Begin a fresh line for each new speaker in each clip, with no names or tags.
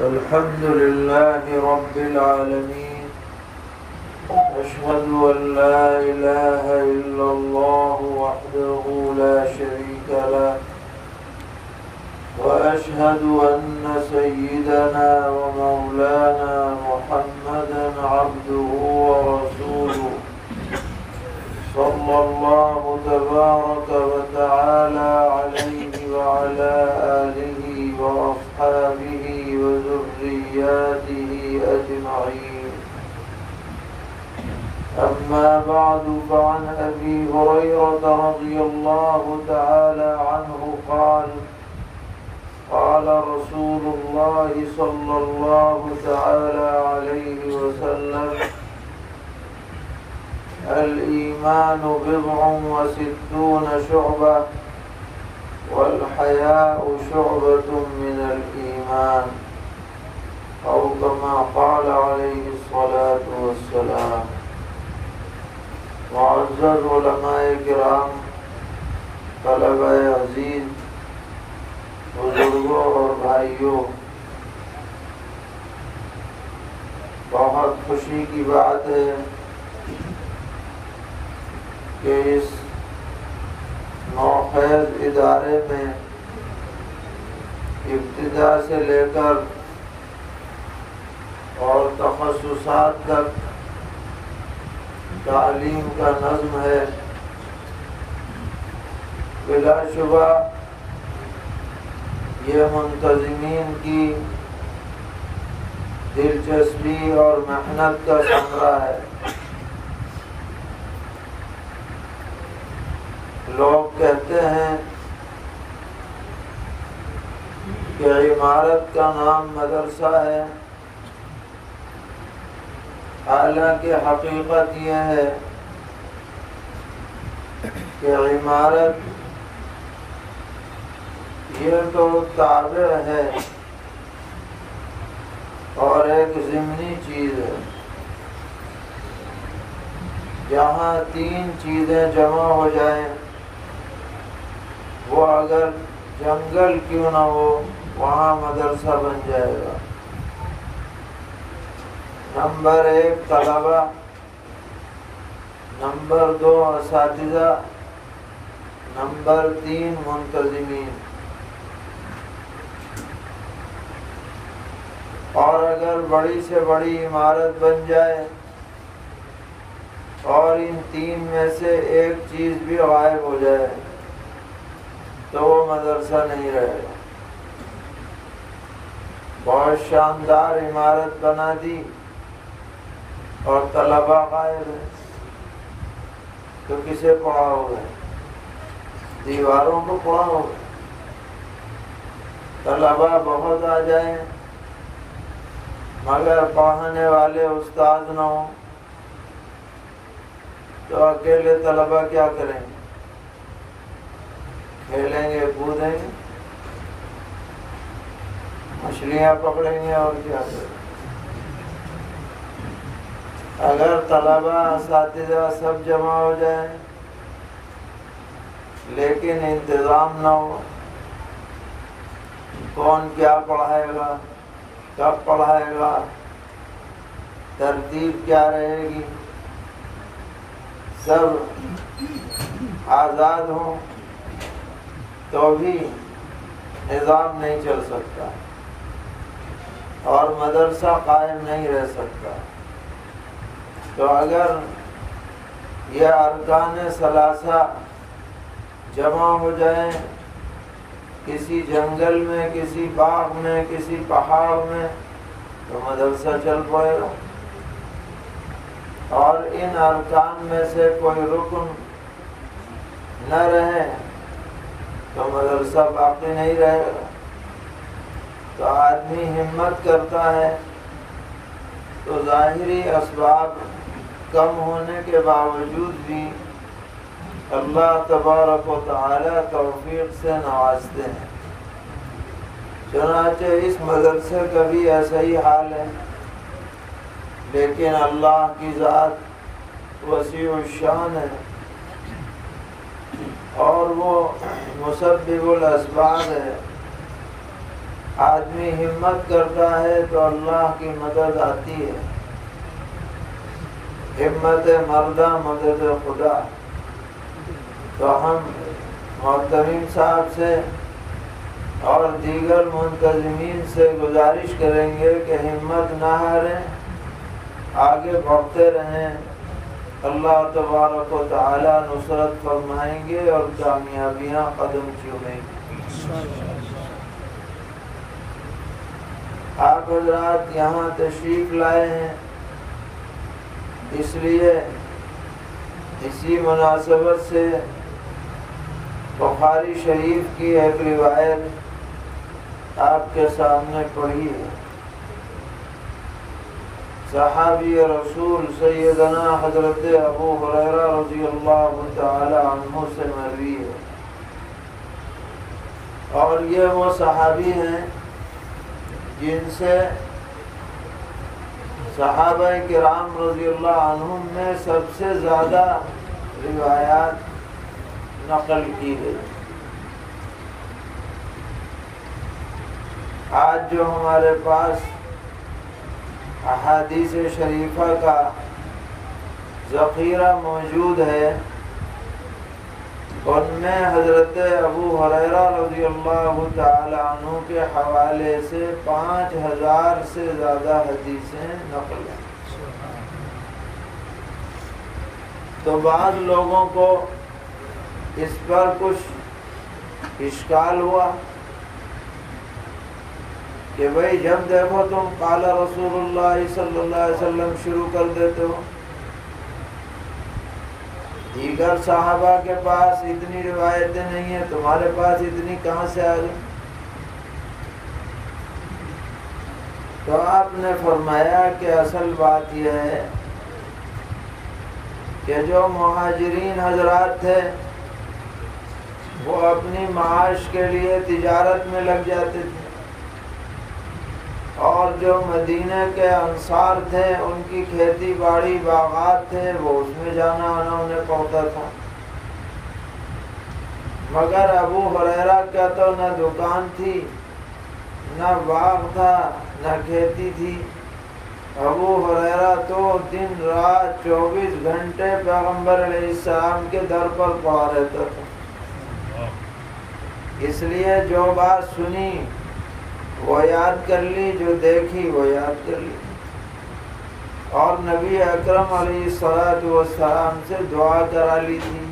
الحمد لله رب العالمين، أشهد أن لا إله إلا الله وحده لا شريك له، وأشهد أن سيدنا ومولانا محمدا عبده ورسوله، صلى الله تبارك وتعالى عليه وعلى آله وأصحابه وذرياته أجمعين. أما بعد، فعن أبي هريرة رضي الله تعالى عنه قال: قال رسول الله صلى الله تعالى عليه وسلم: الإيمان 60 شعبة، والحياء شعبة من الإيمان، أو كما قال عليه الصلاة والسلام. معزز علماء کرام، طلبہ عزیز، بزرگوں اور بھائیوں، بہت خوشی کی بات ہے کہ اس نوخیز ادارے میں ابتدا سے لے کر اور تخصصات تک تعلیم کا نظم ہے. بلا شبہ یہ منتظمین کی دلچسپی اور محنت کا ثمرہ ہے. لوگ کہتے ہیں کہ عمارت کا نام مدرسہ ہے، حالانکہ حقیقت یہ ہے کہ عمارت یہ تو تابع ہے اور ایک ضمنی چیز ہے. جہاں 3 چیزیں جمع ہو جائیں، وہ اگر جنگل کیوں نہ ہو، وہاں مدرسہ بن جائے گا. نمبر 1 طلبہ، نمبر 2 اساتذہ، نمبر 3 منتظمین. اور اگر بڑی سے بڑی عمارت بن جائے اور ان 3 میں سے ایک چیز بھی غائب ہو جائے تو وہ مدرسہ نہیں رہے گا. بہت شاندار عمارت بنا دی اور طلبہ غائب ہیں تو کسے پڑھاؤ گے؟ دیواروں کو پڑھاؤ گے؟ طلبہ بہت آ جائیں مگر پڑھانے والے استاد نہ ہوں تو اکیلے طلبہ کیا کریں گے؟ کھیلیں گے، کودیں گے، مچھلیاں پکڑیں گے اور کیا کریں گے؟ اگر طلبہ اساتذہ سب جمع ہو جائیں لیکن انتظام نہ ہو، کون کیا پڑھائے گا، کب پڑھائے گا، ترتیب کیا رہے گی، سب آزاد ہوں تو بھی نظام نہیں چل سکتا اور مدرسہ قائم نہیں رہ سکتا. تو اگر یہ ارکان ثلاثہ جمع ہو جائیں کسی جنگل میں، کسی باغ میں، کسی پہاڑ میں، تو مدرسہ چل پڑے گا. اور ان ارکان میں سے کوئی رکن نہ رہے تو مدرسہ باقی نہیں رہے گا. تو آدمی ہمت کرتا ہے تو ظاہری اسباب کم ہونے کے باوجود بھی اللہ تبارک و تعالی توفیق سے نوازتے ہیں. چنانچہ اس مدرسے کا بھی ایسا ہی حال ہے، لیکن اللہ کی ذات وسیع الشان ہے اور وہ مسبب الاسباب ہے. آدمی ہمت کرتا ہے تو اللہ کی مدد آتی ہے. ہمت مردہ مدد خدا. تو ہم محترم صاحب سے اور دیگر منتظمین سے گزارش کریں گے کہ ہمت نہ ہاریں، آگے بڑھتے رہیں. اللہ تبارک و تعالی نصرت فرمائیں گے اور کامیابیاں قدم چومیں گے. آپ حضرات یہاں تشریف لائے ہیں، اس لیے اسی مناسبت سے بخاری شریف کی ایک روایت آپ کے سامنے پڑھی ہے. صحابی رسول سیدنا حضرت ابو ہریرہ رضی اللہ تعالی عنہ سے مروی ہے، اور یہ وہ صحابی ہیں جن سے صحابہ کرام رضی اللہ عنہم میں سب سے زیادہ روایات نقل کی گئی. آج جو ہمارے پاس احادیث شریفہ کا ذخیرہ موجود ہے، ان میں حضرت ابو ہریرہ رضی اللہ تعالی عنہ کے حوالے سے 5000 سے زیادہ حدیثیں نقل ہیں. تو بعض لوگوں کو اس پر کچھ اشکال ہوا کہ بھئی جب دیکھو تم قال رسول اللہ صلی اللہ علیہ وسلم شروع کر دیتے ہو، دیگر صحابہ کے پاس اتنی روایتیں نہیں ہیں، تمہارے پاس اتنی کہاں سے آ گئی؟ تو آپ نے فرمایا کہ اصل بات یہ ہے کہ جو مہاجرین حضرات تھے وہ اپنی معاش کے لیے تجارت میں لگ جاتے تھے، اور جو مدینہ کے انصار تھے ان کی کھیتی باڑی باغات تھے، وہ اس میں جانا آنا انہیں پڑتا تھا. مگر ابو ہریرہ کا تو نہ دکان تھی، نہ باغ تھا، نہ کھیتی تھی. ابو ہریرہ تو دن رات 24 گھنٹے پیغمبر علیہ السلام کے در پر پڑا رہتا تھا. اس لیے جو بات سنی وہ یاد کر لی، جو دیکھی وہ یاد کر لی، اور نبی اکرم علیہ السلام سے دعا کرا لی تھی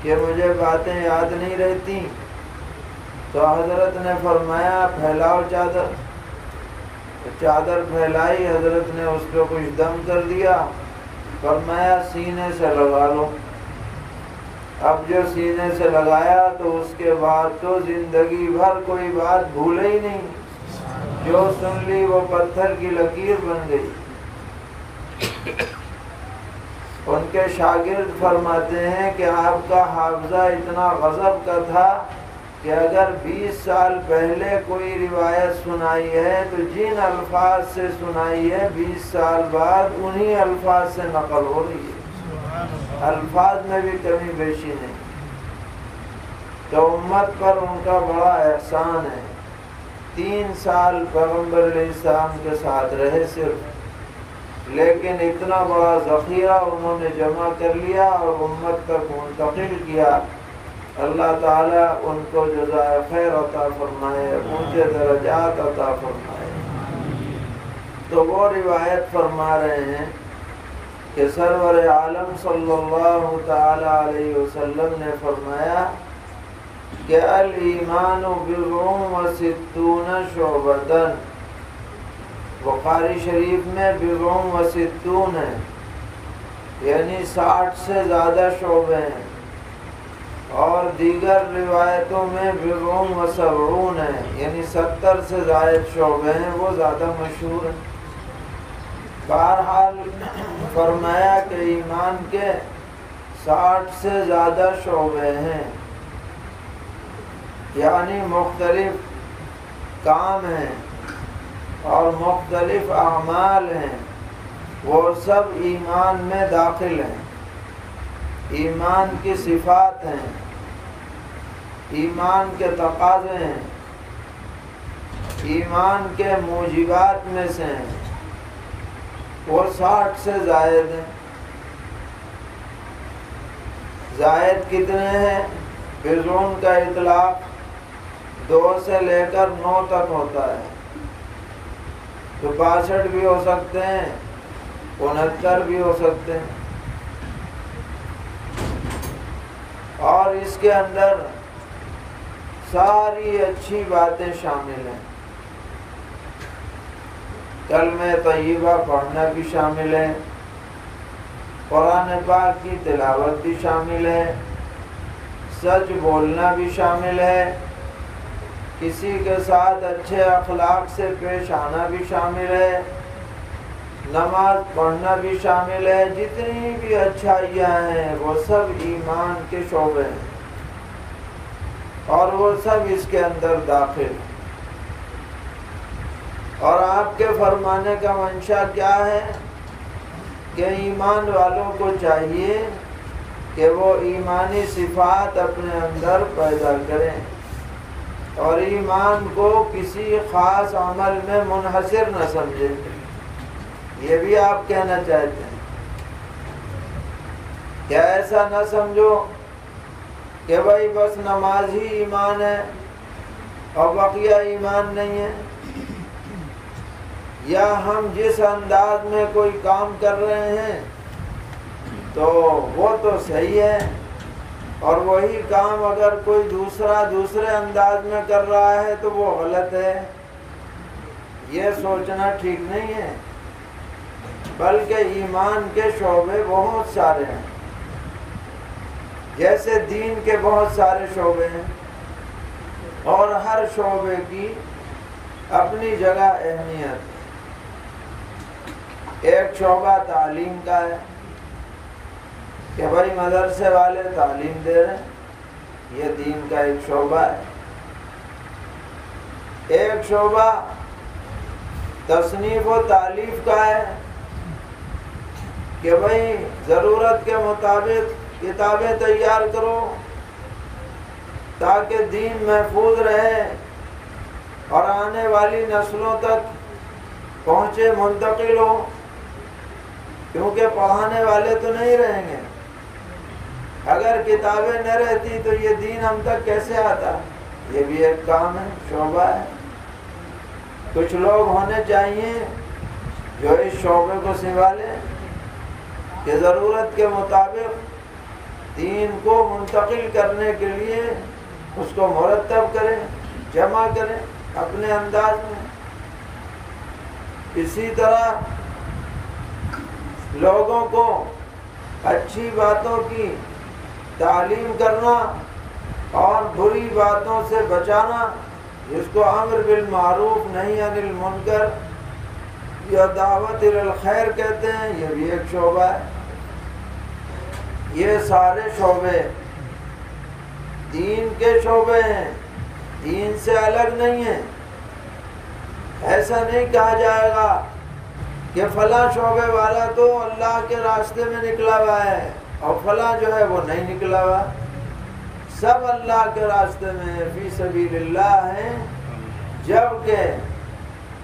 کہ مجھے باتیں یاد نہیں رہتی. تو حضرت نے فرمایا پھیلاؤ چادر. چادر پھیلائی، حضرت نے اس پہ کچھ دم کر دیا، فرمایا سینے سے لگا لو. اب جو سینے سے لگایا تو اس کے بعد تو زندگی بھر کوئی بات بھولے ہی نہیں، جو سن لی وہ پتھر کی لکیر بن گئی. ان کے شاگرد فرماتے ہیں کہ آپ کا حافظہ اتنا غضب کا تھا کہ اگر 20 سال پہلے کوئی روایت سنائی ہے تو جن الفاظ سے سنائی ہے 20 سال بعد انہی الفاظ سے نقل ہو رہی ہے. الفاظ میں بھی کمی بیشی نہیں. تو امت پر ان کا بڑا احسان ہے. 3 سال پیغمبر علیہ السلام کے ساتھ رہے صرف، لیکن اتنا بڑا ذخیرہ انہوں نے جمع کر لیا اور امت تک منتقل کیا. اللہ تعالیٰ ان کو جزائے خیر عطا فرمائے، اونچے درجات عطا فرمائے. تو وہ روایت فرما رہے ہیں کہ سرور عالم صلی اللہ تعالی علیہ وسلم نے فرمایا کہ الایمان بضع و ستون شعبۃ. بخاری شریف میں بضع و ستون ہے، یعنی 60 سے زیادہ شعبے ہیں، اور دیگر روایتوں میں بضع و سبعون ہے، یعنی 70 سے زائد شعبے ہیں، وہ زیادہ مشہور ہیں. بہرحال فرمایا کہ ایمان کے 60 سے زیادہ شعبے ہیں، یعنی مختلف کام ہیں اور مختلف اعمال ہیں، وہ سب ایمان میں داخل ہیں. ایمان کی صفات ہیں، ایمان کے تقاضے ہیں، ایمان کے موجبات میں سے ہیں وہ 60 سے زائد ہیں۔ زائد کتنے ہیں؟ بضعون کا اطلاق 2 سے لے کر 9 تک ہوتا ہے، تو 62 بھی ہو سکتے ہیں، 69 بھی ہو سکتے ہیں، اور اس کے اندر ساری اچھی باتیں شامل ہیں۔ کلمہ طیبہ پڑھنا بھی شامل ہے، قرآن پاک کی تلاوت بھی شامل ہے، سچ بولنا بھی شامل ہے، کسی کے ساتھ اچھے اخلاق سے پیش آنا بھی شامل ہے، نماز پڑھنا بھی شامل ہے۔ جتنی بھی اچھائیاں ہیں وہ سب ایمان کے شعبے ہیں، اور وہ سب اس کے اندر داخل ہیں۔ اور آپ کے فرمانے کا منشا کیا ہے کہ ایمان والوں کو چاہیے کہ وہ ایمانی صفات اپنے اندر پیدا کریں، اور ایمان کو کسی خاص عمل میں منحصر نہ سمجھیں۔ یہ بھی آپ کہنا چاہتے ہیں کہ ایسا نہ سمجھو کہ بھائی بس نماز ہی ایمان ہے اور بقیہ ایمان نہیں ہے، یا ہم جس انداز میں کوئی کام کر رہے ہیں تو وہ تو صحیح ہے، اور وہی کام اگر کوئی دوسرے انداز میں کر رہا ہے تو وہ غلط ہے۔ یہ سوچنا ٹھیک نہیں ہے، بلکہ ایمان کے شعبے بہت سارے ہیں، جیسے دین کے بہت سارے شعبے ہیں، اور ہر شعبے کی اپنی جگہ اہمیت۔ ایک شعبہ تعلیم کا ہے کہ بھائی مدرسے والے تعلیم دے رہے ہیں، یہ دین کا ایک شعبہ ہے۔ ایک شعبہ تصنیف و تالیف کا ہے کہ بھائی ضرورت کے مطابق کتابیں تیار کرو تاکہ دین محفوظ رہے اور آنے والی نسلوں تک پہنچے، منتقل ہو، کیونکہ پڑھانے والے تو نہیں رہیں گے۔ اگر کتابیں نہ رہتی تو یہ دین ہم تک کیسے آتا؟ یہ بھی ایک کام ہے، شعبہ ہے۔ کچھ لوگ ہونے چاہیے جو اس شعبے کو سنبھالیں کہ ضرورت کے مطابق دین کو منتقل کرنے کے لیے اس کو مرتب کریں، جمع کریں اپنے انداز میں۔ اسی طرح لوگوں کو اچھی باتوں کی تعلیم کرنا اور بری باتوں سے بچانا، جس کو امر بالمعروف نہی عن المنکر یا دعوت الی الخیر کہتے ہیں، یہ بھی ایک شعبہ ہے۔ یہ سارے شعبے دین کے شعبے ہیں، دین سے الگ نہیں ہیں۔ ایسا نہیں کہا جائے گا کہ فلاں شعبے والا تو اللہ کے راستے میں نکلا ہوا ہے اور فلاں جو ہے وہ نہیں نکلا ہوا۔ سب اللہ کے راستے میں فی سبیل اللہ ہیں، جبکہ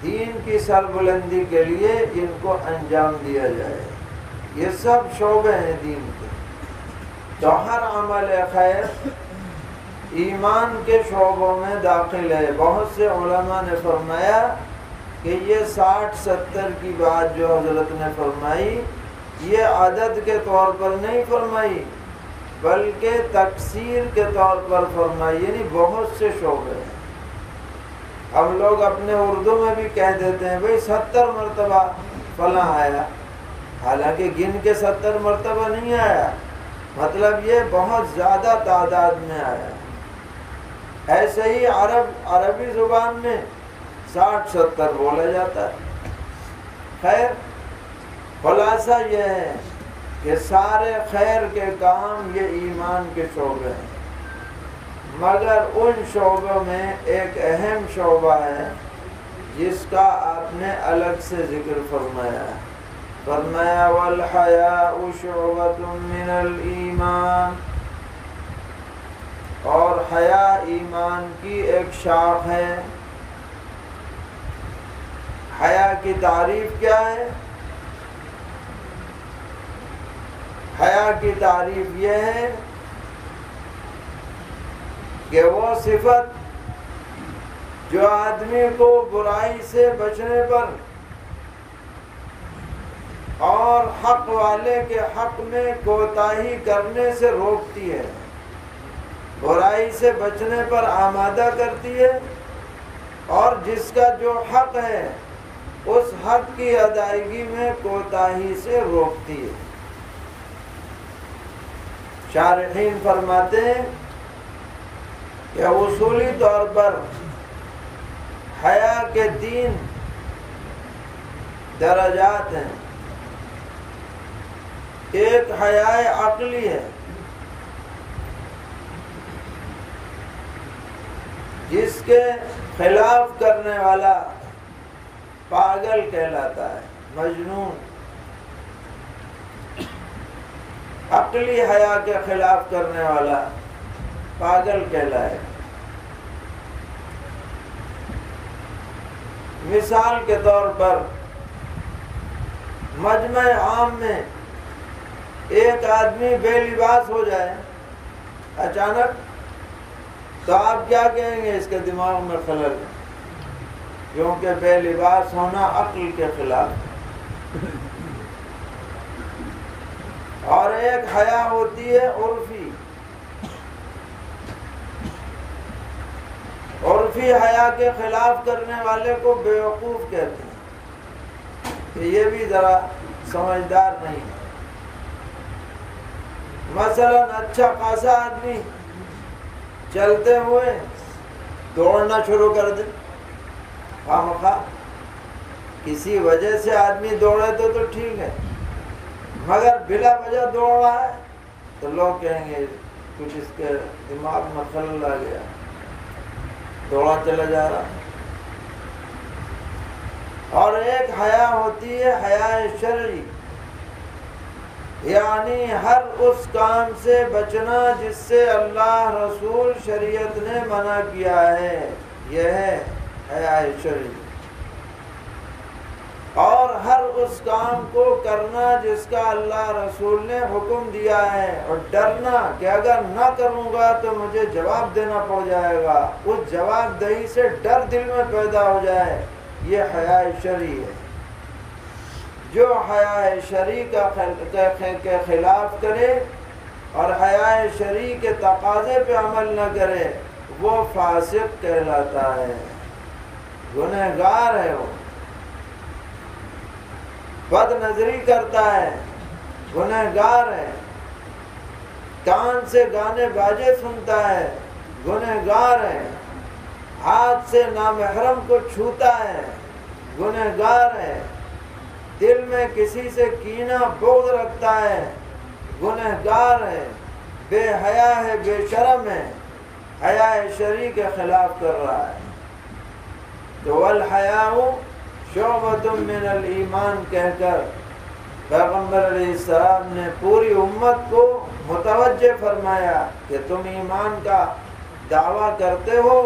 دین کی سربلندی کے لیے ان کو انجام دیا جائے۔ یہ سب شعبے ہیں دین کے۔ تو ہر عمل خیر ایمان کے شعبوں میں داخل ہے۔ بہت سے علماء نے فرمایا کہ یہ 60-70 کی بات جو حضرت نے فرمائی، یہ عدد کے طور پر نہیں فرمائی بلکہ تکثیر کے طور پر فرمائی، یعنی بہت سے شعبے ہیں۔ ہم لوگ اپنے اردو میں بھی کہہ دیتے ہیں بھئی 70 مرتبہ فلاں آیا، حالانکہ گن کے 70 مرتبہ نہیں آیا، مطلب یہ بہت زیادہ تعداد میں آیا۔ ایسے ہی عربی زبان میں 60-70 بولا جاتا ہے۔ خیر، خلاصہ یہ ہے کہ سارے خیر کے کام یہ ایمان کے شعبے ہیں، مگر ان شعبوں میں ایک اہم شعبہ ہے جس کا آپ نے الگ سے ذکر فرمایا ہے۔ فرمایا والحیاء شعبۃ من الایمان، اور حیا ایمان کی ایک شاخ ہے۔ حیا کی تعریف کیا ہے؟ حیا کی تعریف یہ ہے کہ وہ صفت جو آدمی کو برائی سے بچنے پر اور حق والے کے حق میں کوتاہی کرنے سے روکتی ہے، برائی سے بچنے پر آمادہ کرتی ہے، اور جس کا جو حق ہے اس حق کی ادائیگی میں کوتاہی سے روکتی ہے۔ شارحین فرماتے ہیں کہ اصولی طور پر حیا کے 3 درجات ہیں۔ ایک حیا عقلی ہے، جس کے خلاف کرنے والا پاگل کہلاتا ہے، مجنون۔ عقلی حیا کے خلاف کرنے والا پاگل کہلائے۔ مثال کے طور پر مجمع عام میں ایک آدمی بے لباس ہو جائے اچانک، تو آپ کیا کہیں گے؟ اس کے دماغ میں خلل ہے، کیونکہ بے لباس ہونا عقل کے خلاف۔ اور ایک حیا ہوتی ہے عرفی، عرفی حیا کے خلاف کرنے والے کو بیوقوف کہتے ہیں کہ یہ بھی ذرا سمجھدار نہیں ہے۔ مثلا اچھا خاصا آدمی چلتے ہوئے دوڑنا شروع کر دے، خواہ کسی وجہ سے آدمی دوڑے تو ٹھیک ہے، مگر بلا وجہ دوڑ رہا ہے تو لوگ کہیں گے کچھ اس کے دماغ میں خلل آ گیا، دوڑا چلا جا رہا۔ اور ایک حیا ہوتی ہے حیا شرعی، یعنی ہر اس کام سے بچنا جس سے اللہ رسول شریعت نے منع کیا ہے، یہ ہے حیا شرعی۔ اور ہر اس کام کو کرنا جس کا اللہ رسول نے حکم دیا ہے، اور ڈرنا کہ اگر نہ کروں گا تو مجھے جواب دینا پڑ جائے گا، اس جواب دہی سے ڈر دل میں پیدا ہو جائے، یہ حیا شرعی ہے۔ جو حیا شرعی کے خلاف کرے اور حیا شرعی کے تقاضے پہ عمل نہ کرے، وہ فاسق کہلاتا ہے، گنہگار ہے، وہ بد نظری کرتا ہے، گنہگار ہے، کان سے گانے باجے سنتا ہے، گنہگار ہے، ہاتھ سے نامحرم کو چھوتا ہے، گنہگار ہے، دل میں کسی سے کینہ بغض رکھتا ہے، گنہگار ہے، بے حیا ہے، بے شرم ہے، حیا شرعی کے خلاف کر رہا ہے۔ تو والحیاء شعبۃ من الایمان کہہ کر پیغمبر علیہ السلام نے پوری امت کو متوجہ فرمایا کہ تم ایمان کا دعویٰ کرتے ہو،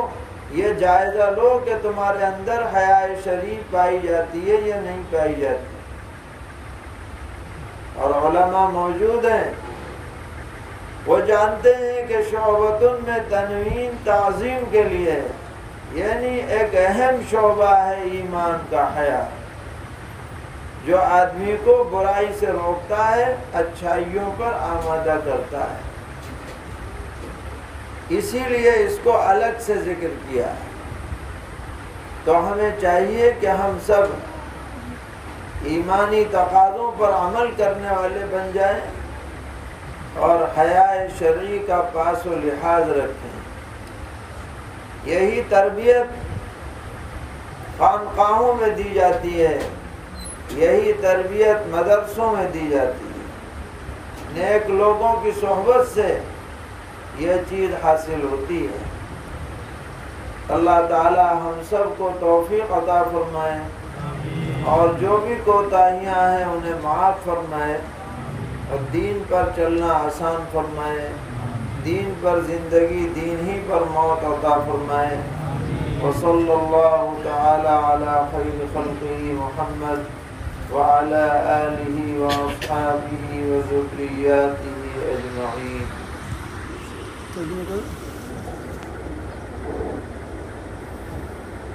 یہ جائزہ لو کہ تمہارے اندر حیا شرعی پائی جاتی ہے یا نہیں پائی جاتی۔ اور علماء موجود ہیں، وہ جانتے ہیں کہ شعبۃ میں تنوین تعظیم کے لیے ہے، یعنی ایک اہم شعبہ ہے ایمان کا حیا، جو آدمی کو برائی سے روکتا ہے، اچھائیوں پر آمادہ کرتا ہے، اسی لیے اس کو الگ سے ذکر کیا ہے۔ تو ہمیں چاہیے کہ ہم سب ایمانی تقاضوں پر عمل کرنے والے بن جائیں اور حیا شرعی کا پاس و لحاظ رکھیں۔ یہی تربیت خانقاہوں میں دی جاتی ہے، یہی تربیت مدرسوں میں دی جاتی ہے، نیک لوگوں کی صحبت سے یہ چیز حاصل ہوتی ہے۔ اللہ تعالی ہم سب کو توفیق عطا فرمائے، اور جو بھی کوتاہیاں ہیں انہیں معاف فرمائے، اور دین پر چلنا آسان فرمائے، دین پر زندگی، دین ہی پر موت عطا فرمائے۔ وصلى الله تعالى على خير خلقه محمد وعلى آله وأصحابه وذرياته أجمعين.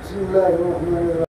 بسم الله الرحمن الرحيم.